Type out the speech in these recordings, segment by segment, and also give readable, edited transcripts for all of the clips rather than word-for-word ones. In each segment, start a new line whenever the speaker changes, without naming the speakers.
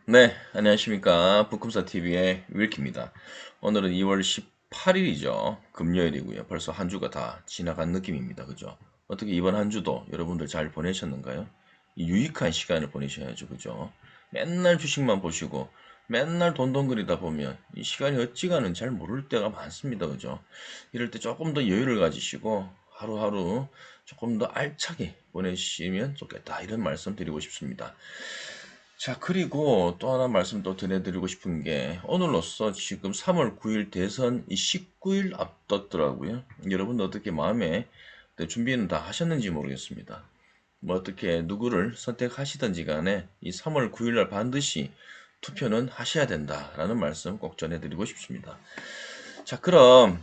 네, 안녕하십니까. 북금사TV의 윌키입니다. 오늘은 2월 18일이죠. 금요일이고요. 벌써 한 주가 다 지나간 느낌입니다. 그죠? 어떻게 이번 한 주도 여러분들 잘 보내셨는가요? 이 유익한 시간을 보내셔야죠. 그죠? 맨날 주식만 보시고 맨날 돈돈거리다 보면 이 시간이 어찌가는 잘 모를 때가 많습니다. 그죠? 이럴 때 조금 더 여유를 가지시고 하루하루 조금 더 알차게 보내시면 좋겠다. 이런 말씀 드리고 싶습니다. 자, 그리고 또 하나 말씀 또 드려드리고 싶은 게, 오늘로써 지금 3월 9일 대선 이 19일 앞뒀더라고요. 여러분 어떻게 마음에 준비는 다 하셨는지 모르겠습니다. 뭐 어떻게 누구를 선택하시든지 간에 이 3월 9일 날 반드시 투표는 하셔야 된다라는 말씀 꼭 전해드리고 싶습니다. 자, 그럼,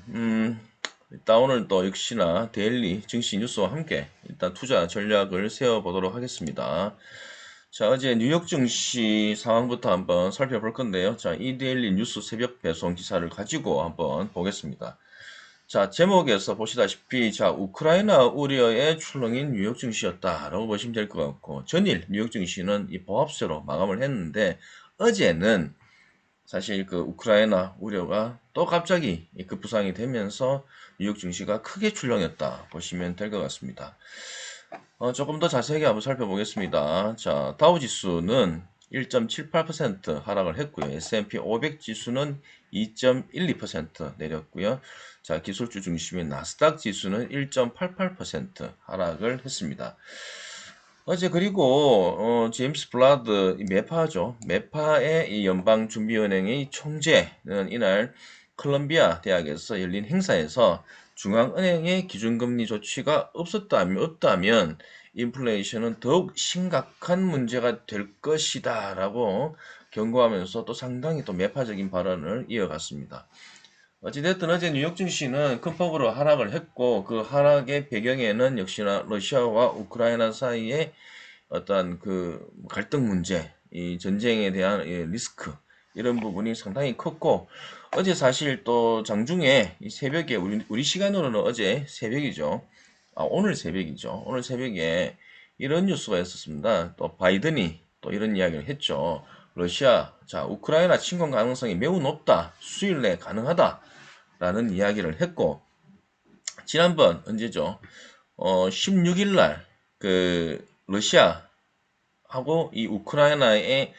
일단 오늘 또 역시나 데일리 증시 뉴스와 함께 일단 투자 전략을 세워보도록 하겠습니다. 자, 어제 뉴욕 증시 상황부터 한번 살펴볼 건데요. 자, 이데일리 뉴스 새벽 배송 기사를 가지고 한번 보겠습니다. 자, 제목에서 보시다시피, 자, 우크라이나 우려의 출렁인 뉴욕 증시였다라고 보시면 될 것 같고, 전일 뉴욕 증시는 이 보합세로 마감을 했는데, 어제는 사실 그 우크라이나 우려가 또 갑자기 급부상이 되면서 뉴욕 증시가 크게 출렁였다 보시면 될 것 같습니다. 조금 더 자세하게 한번 살펴보겠습니다. 자, 다우 지수는 1.78% 하락을 했고요. S&P 500 지수는 2.12% 내렸고요. 자, 기술주 중심인 나스닥 지수는 1.88% 하락을 했습니다. 어제 그리고 제임스 블라드 메파죠. 메파의 이 연방준비은행의 총재는 이날 콜롬비아 대학에서 열린 행사에서 중앙은행의 기준금리 조치가 없다면 인플레이션은 더욱 심각한 문제가 될 것이다 라고 경고하면서 또 상당히 또 매파적인 발언을 이어갔습니다. 어찌됐든 어제 뉴욕 증시는 큰 폭으로 하락을 했고 그 하락의 배경에는 역시나 러시아와 우크라이나 사이의 어떤 그 갈등 문제, 이 전쟁에 대한 리스크 이런 부분이 상당히 컸고 어제 사실 또 장중에 이 새벽에 우리 시간으로는 어제 새벽이죠. 오늘 새벽이죠. 오늘 새벽에 이런 뉴스가 있었습니다. 또 바이든이 또 이런 이야기를 했죠. 러시아, 자, 우크라이나 침공 가능성이 매우 높다. 수일 내 가능하다라는 이야기를 했고 지난번 언제죠? 16일 날 그 러시아하고 이 우크라이나의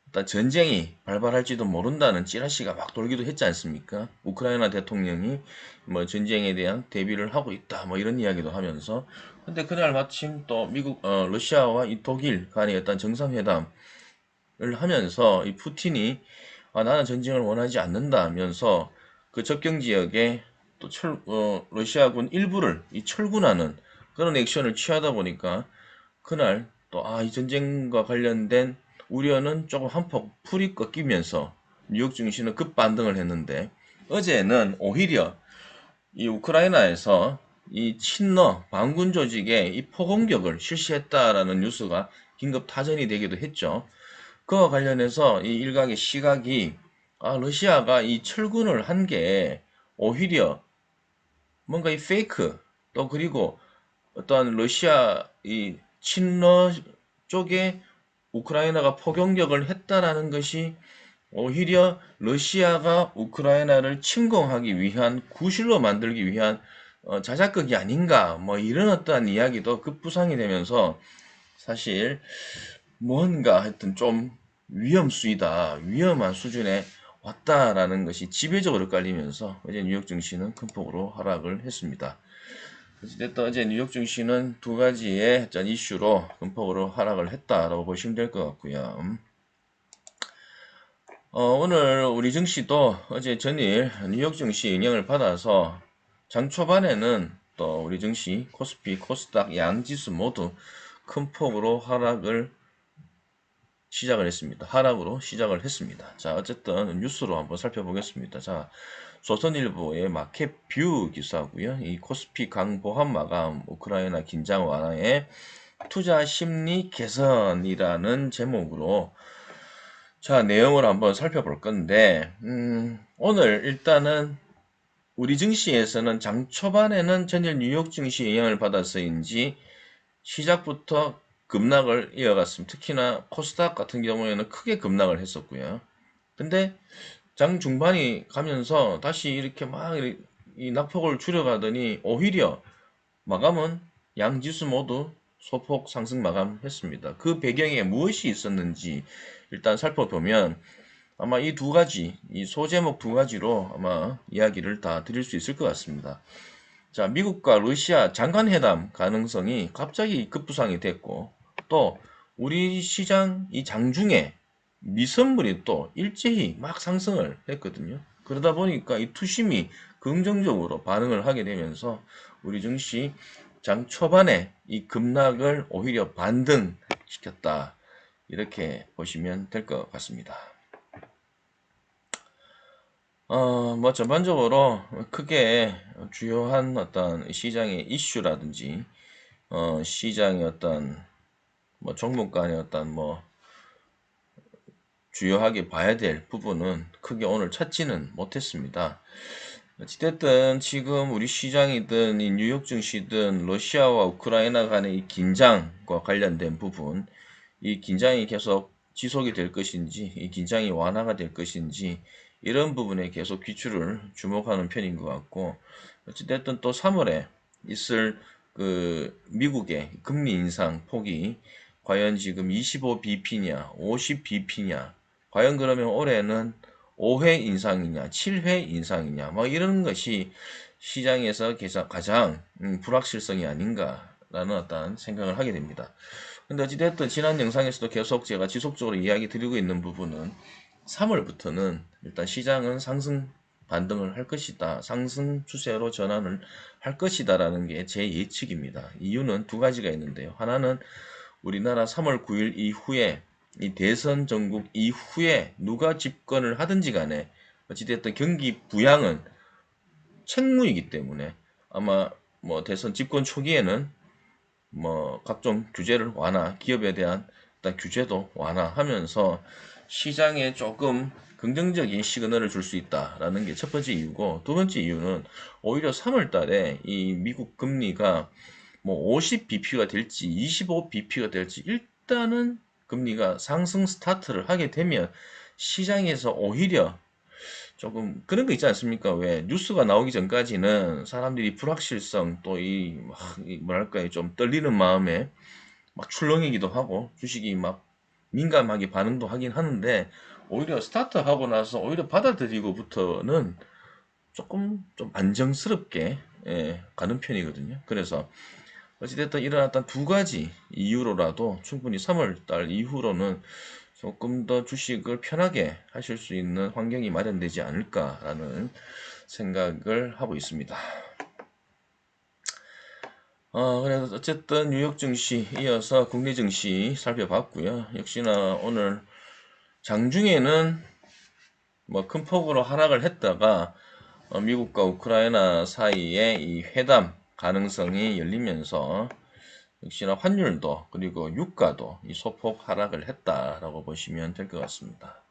어떤 전쟁이 발발할지도 모른다는 찌라시가 막 돌기도 했지 않습니까? 우크라이나 대통령이 뭐 전쟁에 대한 대비를 하고 있다 뭐 이런 이야기도 하면서 근데 그날 마침 또 미국 러시아와 이 독일 간의 어떤 정상회담을 하면서 이 푸틴이 나는 전쟁을 원하지 않는다면서 그 접경 지역에 또 러시아군 일부를 이 철군하는 그런 액션을 취하다 보니까 그날 또 이 전쟁과 관련된 우려는 조금 한폭 풀이 꺾이면서 뉴욕 증시는 급반등을 했는데 어제는 오히려 이 우크라이나에서 이 친러 반군 조직에 이 포공격을 실시했다라는 뉴스가 긴급 타전이 되기도 했죠. 그와 관련해서 이 일각의 시각이 러시아가 이 철군을 한 게 오히려 뭔가 이 페이크 또 그리고 어떠한 러시아 이 친러 쪽에 우크라이나가 포격력을 했다라는 것이 오히려 러시아가 우크라이나를 침공하기 위한 구실로 만들기 위한 자작극이 아닌가 뭐 이런 어떠한 이야기도 급부상이 되면서 사실 뭔가 하여튼 좀 위험수위다 위험한 수준에 왔다라는 것이 지배적으로 깔리면서 어제 뉴욕 증시는 큰 폭으로 하락을 했습니다. 어쨌든 어제 뉴욕 증시는 두 가지의 전 이슈로 큰 폭으로 하락을 했다라고 보시면 될 것 같고요. 오늘 우리 증시도 어제 전일 뉴욕 증시 영향을 받아서 장 초반에는 또 우리 증시, 코스피, 코스닥 양지수 모두 큰 폭으로 시작을 했습니다. 하락으로 시작을 했습니다. 자, 어쨌든 뉴스로 한번 살펴보겠습니다. 자, 조선일보의 마켓뷰 기사고요. 이 코스피 강보합 마감, 우크라이나 긴장 완화에 투자 심리 개선이라는 제목으로 자, 내용을 한번 살펴볼 건데, 오늘 일단은 우리 증시에서는 장 초반에는 전일 뉴욕 증시 영향을 받아서인지 시작부터 급락을 이어갔습니다. 특히나 코스닥 같은 경우에는 크게 급락을 했었고요. 근데 장 중반이 가면서 다시 이렇게 막 이 낙폭을 줄여가더니 오히려 마감은 양지수 모두 소폭 상승 마감했습니다. 그 배경에 무엇이 있었는지 일단 살펴보면 아마 이 두 가지, 이 소제목 두 가지로 아마 이야기를 다 드릴 수 있을 것 같습니다. 자, 미국과 러시아 장관회담 가능성이 갑자기 급부상이 됐고, 또 우리 시장 이 장중에 미선물이 또 일제히 막 상승을 했거든요. 그러다 보니까 이 투심이 긍정적으로 반응을 하게 되면서 우리 증시 장 초반에 이 급락을 오히려 반등시켰다. 이렇게 보시면 될 것 같습니다. 뭐 전반적으로 크게 주요한 어떤 시장의 이슈라든지 시장의 어떤 뭐 종목 간의 어떤 뭐 주요하게 봐야 될 부분은 크게 오늘 찾지는 못했습니다. 어찌됐든 지금 우리 시장이든 이 뉴욕 증시든 러시아와 우크라이나 간의 이 긴장과 관련된 부분, 이 긴장이 계속 지속이 될 것인지, 이 긴장이 완화가 될 것인지, 이런 부분에 계속 귀추를 주목하는 편인 것 같고, 어찌됐든 또 3월에 있을 그 미국의 금리 인상 폭이 과연 지금 25bp냐, 50bp냐, 과연 그러면 올해는 5회 인상이냐, 7회 인상이냐, 뭐 이런 것이 시장에서 가장 불확실성이 아닌가라는 어떤 생각을 하게 됩니다. 근데 어찌됐든 지난 영상에서도 계속 제가 지속적으로 이야기 드리고 있는 부분은 3월부터는 일단 시장은 상승 반등을 할 것이다. 상승 추세로 전환을 할 것이다라는 게 제 예측입니다. 이유는 두 가지가 있는데요. 하나는 우리나라 3월 9일 이후에 이 대선 전국 이후에 누가 집권을 하든지 간에 어찌됐든 경기 부양은 책무이기 때문에 아마 뭐 대선 집권 초기에는 뭐 각종 규제를 완화, 기업에 대한 일단 규제도 완화하면서 시장에 조금 긍정적인 시그널을 줄 수 있다라는 게 첫 번째 이유고, 두 번째 이유는 오히려 3월 달에 이 미국 금리가 뭐 50bp가 될지 25bp가 될지 일단은 금리가 상승 스타트를 하게 되면 시장에서 오히려 조금 그런 거 있지 않습니까? 왜 뉴스가 나오기 전까지는 사람들이 불확실성 또 뭐랄까요, 좀 떨리는 마음에 막 출렁이기도 하고 주식이 막 민감하게 반응도 하긴 하는데, 오히려 스타트하고 나서 오히려 받아들이고부터는 조금 좀 안정스럽게 가는 편이거든요. 그래서 어찌됐든 일어났던 두 가지 이유로라도 충분히 3월 달 이후로는 조금 더 주식을 편하게 하실 수 있는 환경이 마련되지 않을까라는 생각을 하고 있습니다. 그래서 어쨌든 뉴욕 증시 이어서 국내 증시 살펴봤고요. 역시나 오늘 장중에는 뭐 큰 폭으로 하락을 했다가 미국과 우크라이나 사이에 이 회담 가능성이 열리면서 역시나 환율도 그리고 유가도 이 소폭 하락을 했다라고 보시면 될 것 같습니다.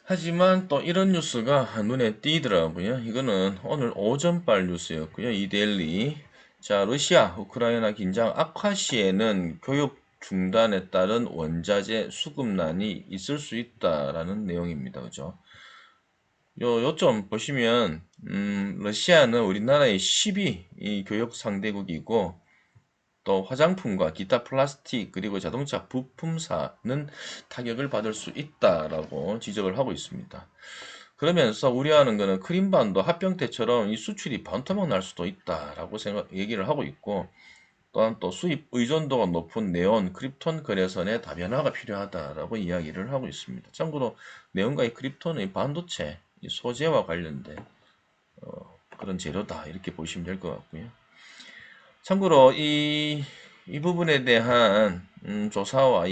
하지만 또 이런 뉴스가 눈에 띄더라고요. 이거는 오늘 오전발 뉴스였고요. 이데일리. 자, 러시아, 우크라이나 긴장 악화 시에는 교육 중단에 따른 원자재 수급난이 있을 수 있다라는 내용입니다. 그죠? 요점 보시면, 러시아는 우리나라의 10위 이 교육 상대국이고, 또 화장품과 기타 플라스틱 그리고 자동차 부품사는 타격을 받을 수 있다라고 지적을 하고 있습니다. 그러면서 우려하는 것은 크림반도 합병 때처럼 이 수출이 반토막 날 수도 있다라고 얘기를 하고 있고, 또한 또 수입 의존도가 높은 네온, 크립톤 거래선의 다변화가 필요하다라고 이야기를 하고 있습니다. 참고로 네온과 이 크립톤은 이 반도체 이 소재와 관련된 그런 재료다 이렇게 보시면 될 것 같고요. 참고로 이 부분에 대한 조사와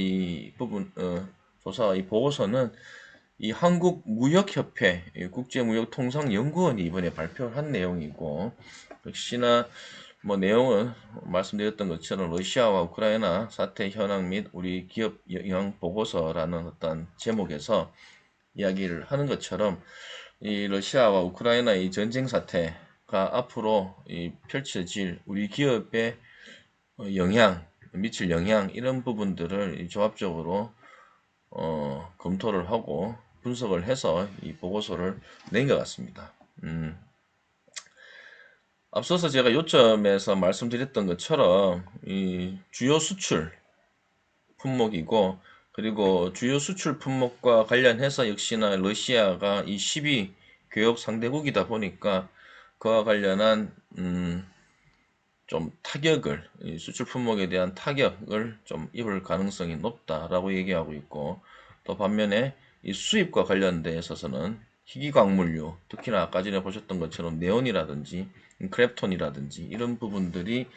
조사와 이 보고서는 이 한국무역협회 국제무역통상연구원이 이번에 발표한 내용이고, 역시나 뭐 내용은 말씀드렸던 것처럼 러시아와 우크라이나 사태 현황 및 우리 기업 영향 보고서라는 어떤 제목에서 이야기를 하는 것처럼 이 러시아와 우크라이나의 전쟁 사태 앞으로 펼쳐질 우리 기업에 미칠 영향 이런 부분들을 조합적으로 검토를 하고 분석을 해서 이 보고서를 낸 것 같습니다. 앞서서 제가 요점에서 말씀드렸던 것처럼 이 주요 수출 품목이고, 그리고 주요 수출 품목과 관련해서 역시나 러시아가 이 10위 교역 상대국이다 보니까 그와 관련한 좀 타격을, 이 수출 품목에 대한 타격을 좀 입을 가능성이 높다라고 얘기하고 있고, 또 반면에 이 수입과 관련돼 있어서는 희귀광물류, 특히나 아까 전에 보셨던 것처럼 네온이라든지 크랩톤이라든지 이런 부분들이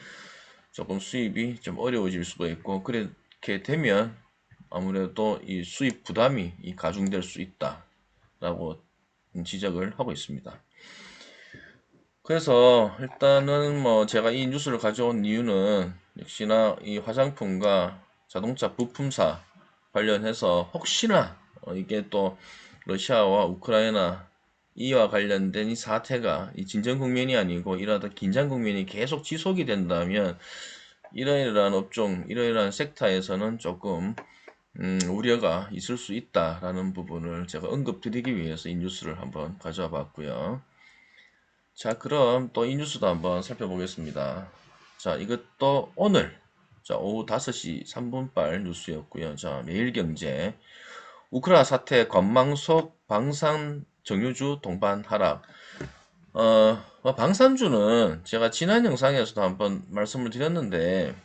조금 수입이 좀 어려워질 수가 있고, 그렇게 되면 아무래도 이 수입 부담이 가중될 수 있다라고 지적을 하고 있습니다. 그래서 일단은 뭐 제가 이 뉴스를 가져온 이유는 역시나 이 화장품과 자동차 부품사 관련해서 혹시나 이게 또 러시아와 우크라이나 이와 관련된 이 사태가 이 진정 국면이 아니고 이러다 긴장 국면이 계속 지속이 된다면 이러이러한 업종, 이러이러한 섹터에서는 조금 우려가 있을 수 있다라는 부분을 제가 언급드리기 위해서 이 뉴스를 한번 가져와 봤고요. 자, 그럼 또 이 뉴스도 한번 살펴보겠습니다. 자, 이것도 오늘, 자, 오후 5시 3분발 뉴스였고요. 자, 매일경제. 우크라 사태 관망석 방산 정유주 동반 하락. 방산주는 제가 지난 영상에서도 한번 말씀을 드렸는데,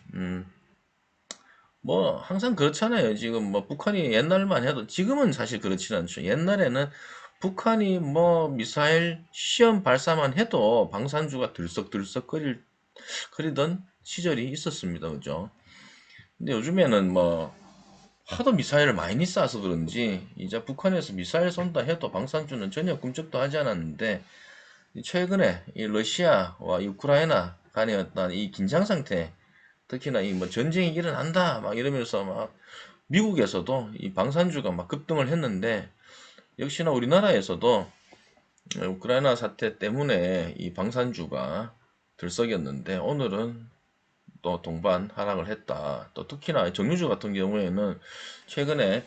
뭐, 항상 그렇잖아요. 지금 뭐, 북한이 옛날만 해도, 지금은 사실 그렇진 않죠. 옛날에는 북한이 뭐, 미사일 시험 발사만 해도 방산주가 들썩들썩 거리던 시절이 있었습니다. 그죠? 근데 요즘에는 뭐, 하도 미사일을 많이 쏴서 그런지, 이제 북한에서 미사일 쏜다 해도 방산주는 전혀 꿈쩍도 하지 않았는데, 최근에 이 러시아와 이 우크라이나 간의 어떤 이 긴장 상태, 특히나 이 뭐 전쟁이 일어난다 막 이러면서 막 미국에서도 이 방산주가 막 급등을 했는데, 역시나 우리나라에서도 우크라이나 사태 때문에 이 방산주가 들썩였는데 오늘은 또 동반 하락을 했다. 또 특히나 정유주 같은 경우에는 최근에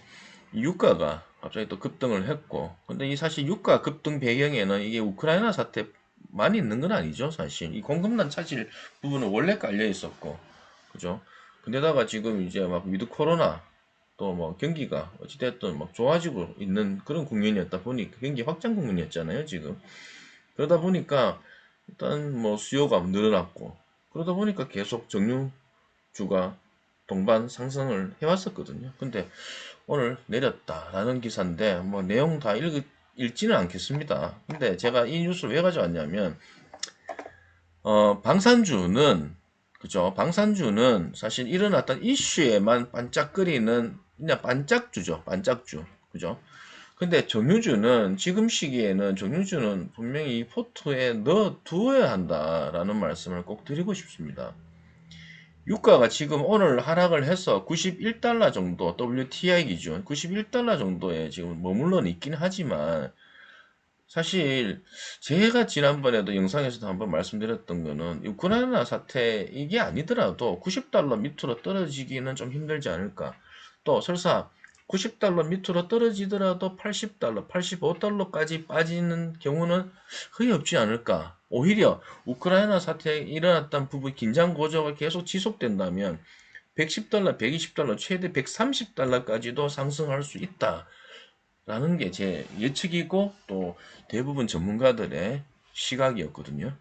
유가가 갑자기 또 급등을 했고, 근데 이 사실 유가 급등 배경에는 이게 우크라이나 사태만 있는 건 아니죠. 사실 이 공급난 차질 부분은 원래 깔려 있었고, 그죠? 근데다가 지금 이제 막 위드 코로나 또 뭐 경기가 어찌됐든 막 좋아지고 있는 그런 국면이었다 보니까 경기 확장 국면이었잖아요, 지금. 그러다 보니까 일단 뭐 수요가 늘어났고, 그러다 보니까 계속 정유주가 동반 상승을 해왔었거든요. 근데 오늘 내렸다라는 기사인데 뭐 내용 다 읽지는 않겠습니다. 근데 제가 이 뉴스를 왜 가져왔냐면 방산주는, 그죠? 방산주는 사실 일어났던 이슈에만 반짝거리는 그냥 반짝주죠. 반짝주. 그죠? 근데 정유주는 지금 시기에는 정유주는 분명히 포트에 넣어 두어야 한다라는 말씀을 꼭 드리고 싶습니다. 유가가 지금 오늘 하락을 해서 91달러 정도, WTI 기준 91달러 정도에 지금 머물러 있긴 하지만, 사실 제가 지난번에도 영상에서도 한번 말씀드렸던 거는 우크라이나 사태 이게 아니더라도 90달러 밑으로 떨어지기는 좀 힘들지 않을까. 또 설사 90달러 밑으로 떨어지더라도 80달러, 85달러까지 빠지는 경우는 거의 없지 않을까. 오히려 우크라이나 사태에 일어났던 부분 긴장 고조가 계속 지속된다면 110달러, 120달러, 최대 130달러까지도 상승할 수 있다. 라는 게 제 예측이고 또 대부분 전문가들의 시각이었거든요.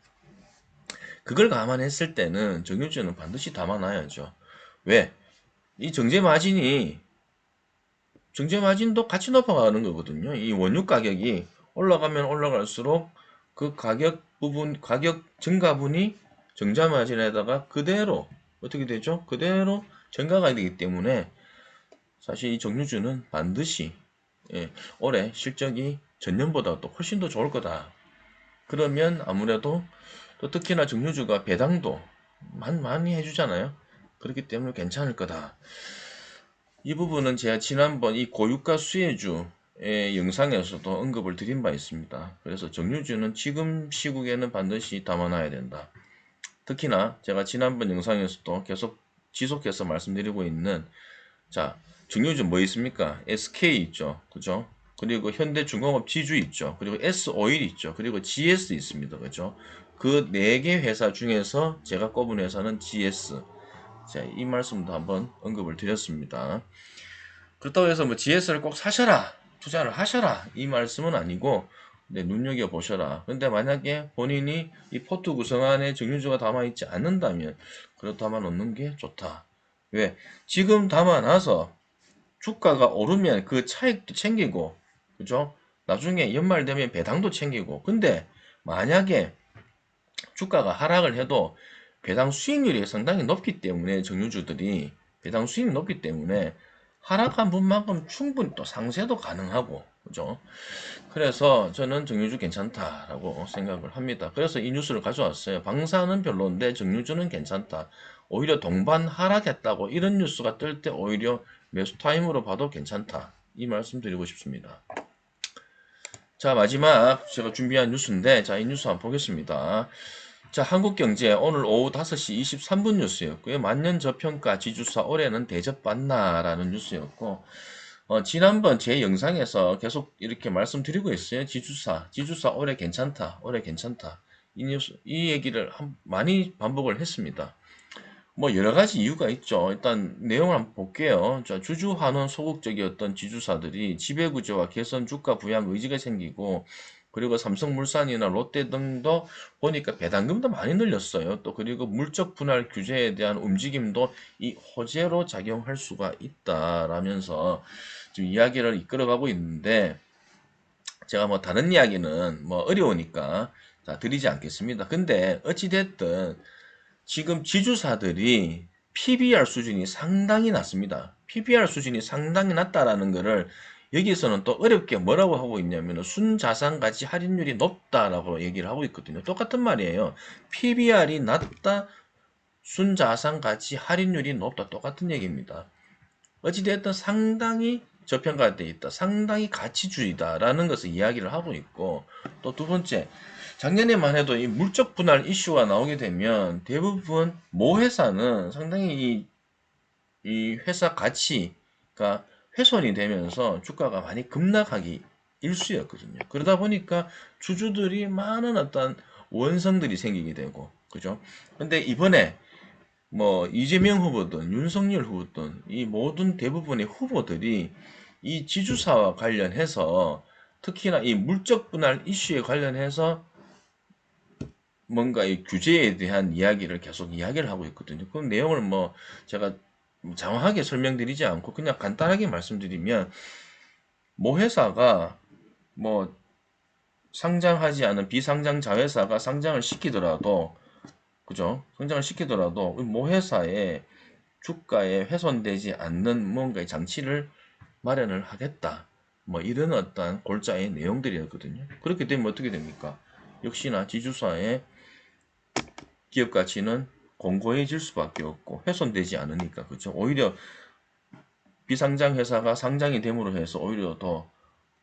그걸 감안했을 때는 정유주는 반드시 담아놔야죠. 왜? 이 정제 마진도 같이 높아가는 거거든요. 이 원유 가격이 올라가면 올라갈수록 그 가격 증가분이 정제 마진에다가 그대로 어떻게 되죠? 그대로 증가가 되기 때문에 사실 이 정유주는 반드시 올해 실적이 전년보다 또 훨씬 더 좋을 거다. 그러면 아무래도 또 특히나 정유주가 배당도 많이 해주잖아요. 그렇기 때문에 괜찮을 거다. 이 부분은 제가 지난번 이 고유가 수혜주 영상에서도 언급을 드린 바 있습니다. 그래서 정유주는 지금 시국에는 반드시 담아놔야 된다. 특히나 제가 지난번 영상에서도 계속 지속해서 말씀드리고 있는, 자, 정유주 뭐 있습니까? SK 있죠. 그죠? 그리고 현대중공업 지주 있죠. 그리고 S오일 있죠. 그리고 GS 있습니다. 그죠? 그 4개 회사 중에서 제가 꼽은 회사는 GS. 자, 이 말씀도 한번 언급을 드렸습니다. 그렇다고 해서 뭐 GS를 꼭 사셔라, 투자를 하셔라, 이 말씀은 아니고, 네, 눈여겨보셔라. 근데 만약에 본인이 이 포트 구성 안에 정유주가 담아있지 않는다면, 그렇다면 놓는 게 좋다. 왜? 지금 담아놔서 주가가 오르면 그 차익도 챙기고, 그죠? 나중에 연말 되면 배당도 챙기고, 근데 만약에 주가가 하락을 해도 배당 수익률이 상당히 높기 때문에, 정유주들이 배당 수익률이 높기 때문에 하락한 분만큼 충분히 또 상쇄도 가능하고, 그죠? 그래서 저는 정유주 괜찮다라고 생각을 합니다. 그래서 이 뉴스를 가져왔어요. 방사는 별론데 정유주는 괜찮다. 오히려 동반 하락했다고 이런 뉴스가 뜰 때 오히려 매수 타임으로 봐도 괜찮다. 이 말씀 드리고 싶습니다. 자, 마지막 제가 준비한 뉴스인데, 자, 이 뉴스 한번 보겠습니다. 자, 한국경제 오늘 오후 5시 23분 뉴스였고요. 만년 저평가 지주사 올해는 대접받나라는 뉴스였고, 지난번 제 영상에서 계속 이렇게 말씀드리고 있어요. 지주사 올해 괜찮다, 올해 괜찮다. 이 뉴스, 이 얘기를 많이 반복을 했습니다. 뭐 여러 가지 이유가 있죠. 일단 내용을 한번 볼게요. 자, 주주 환원 소극적이었던 지주사들이 지배구조와 개선 주가 부양 의지가 생기고, 그리고 삼성물산이나 롯데 등도 보니까 배당금도 많이 늘렸어요. 또 그리고 물적 분할 규제에 대한 움직임도 이 호재로 작용할 수가 있다라면서 지금 이야기를 이끌어가고 있는데, 제가 뭐 다른 이야기는 뭐 어려우니까 자, 드리지 않겠습니다. 근데 어찌됐든 지금 지주사들이 PBR 수준이 상당히 낮습니다. PBR 수준이 상당히 낮다라는 거를 여기서는 또 어렵게 뭐라고 하고 있냐면 순자산 가치 할인율이 높다라고 얘기를 하고 있거든요. 똑같은 말이에요. PBR이 낮다, 순자산 가치 할인율이 높다. 똑같은 얘기입니다. 어찌됐든 상당히 저평가되어 있다. 상당히 가치주의다라는 것을 이야기를 하고 있고, 또 두 번째, 작년에만 해도 이 물적 분할 이슈가 나오게 되면 대부분 모 회사는 상당히 이 회사 가치가 훼손이 되면서 주가가 많이 급락하기 일쑤였거든요. 그러다 보니까 주주들이 많은 어떤 원성들이 생기게 되고, 그죠? 근데 이번에 뭐 이재명 후보든 윤석열 후보든 이 모든 대부분의 후보들이 이 지주사와 관련해서, 특히나 이 물적 분할 이슈에 관련해서 뭔가 이 규제에 대한 이야기를 계속 이야기를 하고 있거든요. 그 내용을 뭐 제가 장황하게 설명드리지 않고 그냥 간단하게 말씀드리면, 모 회사가 뭐 상장하지 않은 비상장 자회사가 상장을 시키더라도, 그죠? 상장을 시키더라도 모 회사에 주가에 훼손되지 않는 뭔가의 장치를 마련을 하겠다. 뭐 이런 어떤 골자의 내용들이었거든요. 그렇게 되면 어떻게 됩니까? 역시나 지주사의 기업 가치는 공고해질 수밖에 없고 훼손되지 않으니까, 그죠? 오히려 비상장 회사가 상장이 됨으로 해서 오히려 더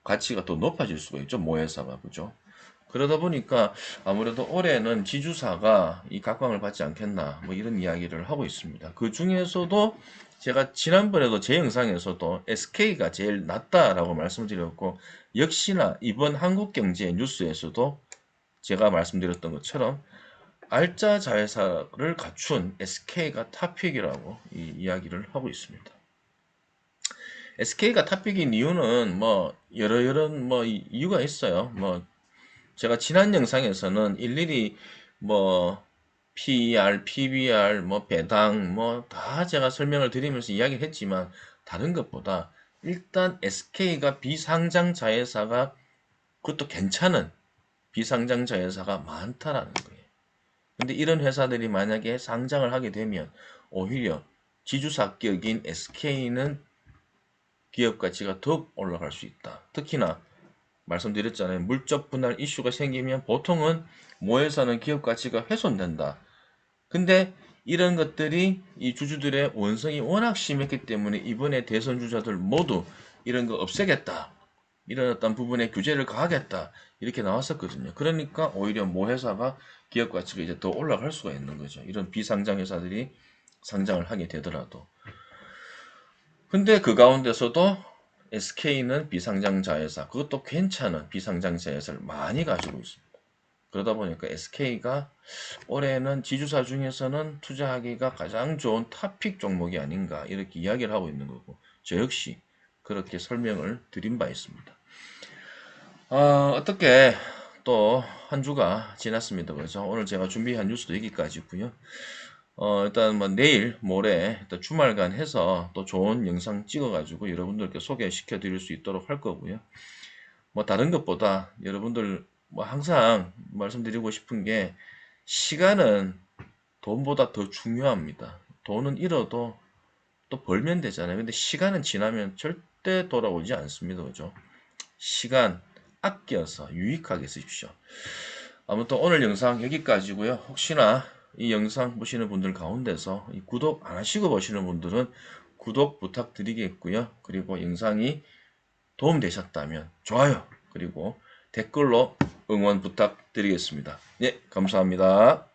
가치가 더 높아질 수가 있죠. 모 회사가, 그죠? 그러다 보니까 아무래도 올해는 지주사가 이 각광을 받지 않겠나, 뭐 이런 이야기를 하고 있습니다. 그 중에서도 제가 지난번에도 제 영상에서도 SK가 제일 낫다라고 말씀드렸고, 역시나 이번 한국경제 뉴스에서도 제가 말씀드렸던 것처럼 알짜 자회사를 갖춘 SK가 탑픽이라고 이야기를 하고 있습니다. SK가 탑픽인 이유는 뭐 여러 뭐 이유가 있어요. 뭐 제가 지난 영상에서는 일일이 뭐 PER, PBR, 뭐 배당 뭐 다 제가 설명을 드리면서 이야기를 했지만, 다른 것보다 일단 SK가 비상장 자회사가, 그것도 괜찮은 비상장 자회사가 많다라는 거예요. 근데 이런 회사들이 만약에 상장을 하게 되면 오히려 지주사격인 SK는 기업 가치가 더욱 올라갈 수 있다. 특히나 말씀드렸잖아요. 물적 분할 이슈가 생기면 보통은 모 회사는 기업 가치가 훼손된다. 근데 이런 것들이 이 주주들의 원성이 워낙 심했기 때문에 이번에 대선 주자들 모두 이런 거 없애겠다, 이런 어떤 부분에 규제를 가하겠다 이렇게 나왔었거든요. 그러니까 오히려 모 회사가 기업 가치가 이제 더 올라갈 수가 있는 거죠. 이런 비상장 회사들이 상장을 하게 되더라도. 근데 그 가운데서도 SK는 비상장 자회사, 그것도 괜찮은 비상장 자회사를 많이 가지고 있습니다. 그러다 보니까 SK가 올해는 지주사 중에서는 투자하기가 가장 좋은 탑픽 종목이 아닌가 이렇게 이야기를 하고 있는 거고, 저 역시 그렇게 설명을 드린 바 있습니다. 어떻게 또 한 주가 지났습니다. 그래서 오늘 제가 준비한 뉴스도 여기까지고요. 일단 뭐 내일 모레 일단 주말간 해서 또 좋은 영상 찍어가지고 여러분들께 소개시켜 드릴 수 있도록 할 거고요. 뭐 다른 것보다 여러분들 뭐 항상 말씀드리고 싶은 게, 시간은 돈보다 더 중요합니다. 돈은 잃어도 또 벌면 되잖아요. 근데 시간은 지나면 절대 돌아오지 않습니다. 그죠? 시간 아껴서 유익하게 쓰십시오. 아무튼 오늘 영상 여기까지고요. 혹시나 이 영상 보시는 분들 가운데서 구독 안 하시고 보시는 분들은 구독 부탁드리겠고요. 그리고 영상이 도움되셨다면 좋아요, 그리고 댓글로 응원 부탁드리겠습니다. 예, 감사합니다.